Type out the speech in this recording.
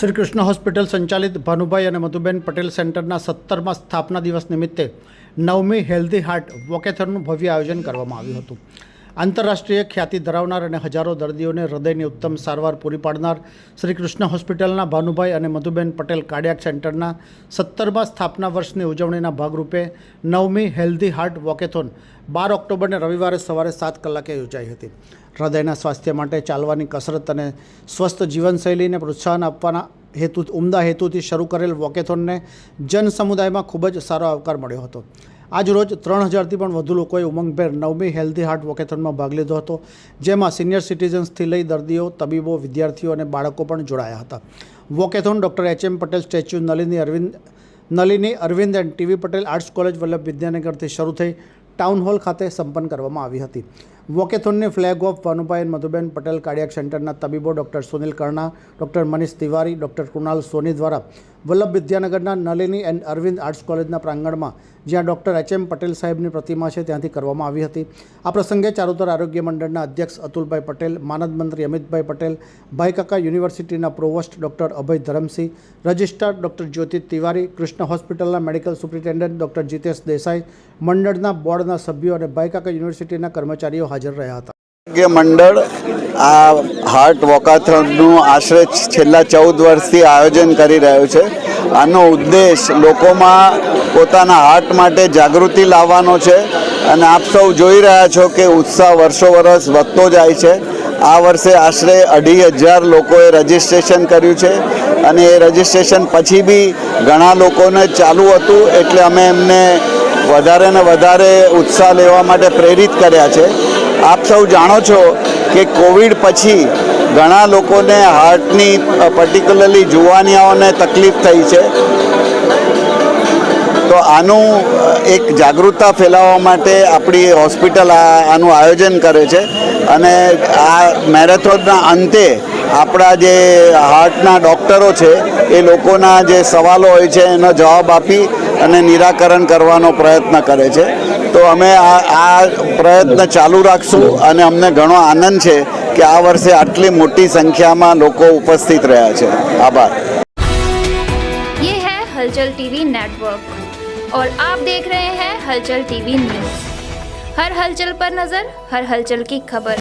Shri Krishna hospital સંચાલિત ભાનુભાઈ અને મધુબેન પટેલ સેન્ટરના 17મા સ્થાપના દિવસ નિમિત્તે 9મી હેલ્ધી હાર્ટ વોકેથોનનું ભવ્ય આયોજન કરવામાં આવ્યું હતું। આંતરરાષ્ટ્રીય ખ્યાતિ ધરાવનાર અને હજારો દર્દીઓને હૃદયની ઉત્તમ સારવાર પૂરી પાડનાર શ્રી કૃષ્ણ હોસ્પિટલના ભાનુભાઈ અને મધુબેન પટેલ કાર્ડિયાક સેન્ટરના 17મા સ્થાપના વર્ષની ઉજવણીના ભાગરૂપે 9મી હેલ્ધી હાર્ટ વોકેથોન 12 ઓક્ટોબરને રવિવારે સવારે 7 કલાકે યોજાઈ હતી। હૃદયના સ્વાસ્થ્ય માટે ચાલવાની કસરત અને સ્વસ્થ જીવનશૈલીને પ્રોત્સાહન આપવાના ઉમદા હેતુથી શરૂ કરેલ વોકેથોનને જન સમુદાયમાં ખૂબ જ સારો આવકાર મળ્યો હતો। આજ રોજ 3000થી પણ વધુ લોકોએ ઉમંગભેર 9મી હેલ્ધી હાર્ટ વોકેથોનમાં ભાગ લીધો હતો, જેમાં સિનિયર સિટીઝન્સથી લઈ દર્દીઓ, તબીબો, વિદ્યાર્થીઓ અને બાળકો પણ જોડાયા હતા। Walkathon doctor H M. Patel statue, Nalini Arvind and TV Patel arts college, Vallabh વિદ્યાનગરથી શરૂ થઈ ટાઉન હોલ ખાતે સંપન્ન કરવામાં આવી હતી। વોકેથોનની ફ્લેગ ઓફ ભાનુભાઈ અને મધુબેન પટેલ કાર્ડિયાક સેન્ટરના તબીબો doctor Sunil Karna, doctor Manish Tiwari, doctor Krunal Soni દ્વારા વલ્લભ વિદ્યાનગરના નલિની એન્ડ અરવિંદ આર્ટ્સ કોલેજના પ્રાંગણમાં, જ્યાં ડૉક્ટર એચ.એમ. પટેલ સાહેબની પ્રતિમા છે, ત્યાંથી કરવામાં આવી હતી। આ પ્રસંગે ચારુતર આરોગ્ય મંડળના અધ્યક્ષ અતુલભાઈ પટેલ, માનદ મંત્રી અમિતભાઈ પટેલ, ભાઈકાકા યુનિવર્સિટીના પ્રોવોસ્ટ ડૉક્ટર અભય ધરમસિંહ, રજિસ્ટ્રાર ડૉક્ટર જ્યોતિ તિવારી, કૃષ્ણ હોસ્પિટલના medical superintendent doctor Jitesh Desai, મંડળના બોર્ડના સભ્યો અને ભાઈકાકા યુનિવર્સિટીના કર્મચારીઓ હાજર રહ્યા હતા। આરોગ્ય મંડળ આ હાર્ટ વોકાથોનનું આશરે છેલ્લા 14 વર્ષથી આયોજન કરી રહ્યું છે। આનો ઉદ્દેશ લોકોમાં પોતાના હાર્ટ માટે જાગૃતિ લાવવાનો છે અને આપ સૌ જોઈ રહ્યા છો કે ઉત્સાહ વર્ષો વર્ષ વધતો જાય છે। આ વર્ષે આશરે 2500 લોકોએ રજિસ્ટ્રેશન કર્યું છે અને એ રજિસ્ટ્રેશન પછી બી ઘણા લોકોને ચાલુ હતું, એટલે અમે એમને વધારે ને વધારે ઉત્સાહ લેવા માટે પ્રેરિત કર્યા છે। આપ સૌ જાણો છો કે કોવિડ પછી ઘણા લોકોને હાર્ટની પર્ટિક્યુલરલી જુવાનિયાઓને તકલીફ થઈ છે, તો આનું એક જાગૃતતા ફેલાવવા માટે આપણી હોસ્પિટલ આનું આયોજન કરે છે અને આ મેરેથોનના અંતે આપણા જે હાર્ટના ડૉક્ટરો છે એ લોકોના જે સવાલો હોય છે એનો જવાબ આપી અને નિરાકરણ કરવાનો પ્રયત્ન કરે છે। તો અમે આ પ્રયત્ન ચાલુ રાખશું અને અમને ઘણો આનંદ છે કે આ વર્ષે આટલી મોટી સંખ્યામાં લોકો ઉપસ્થિત રહ્યા છે। આભાર। ये है हलचल टीवी नेटवर्क और आप देख रहे हैं हलचल टीवी न्यूज़। हर हलचल पर नज़र, हर हलचल की खबर।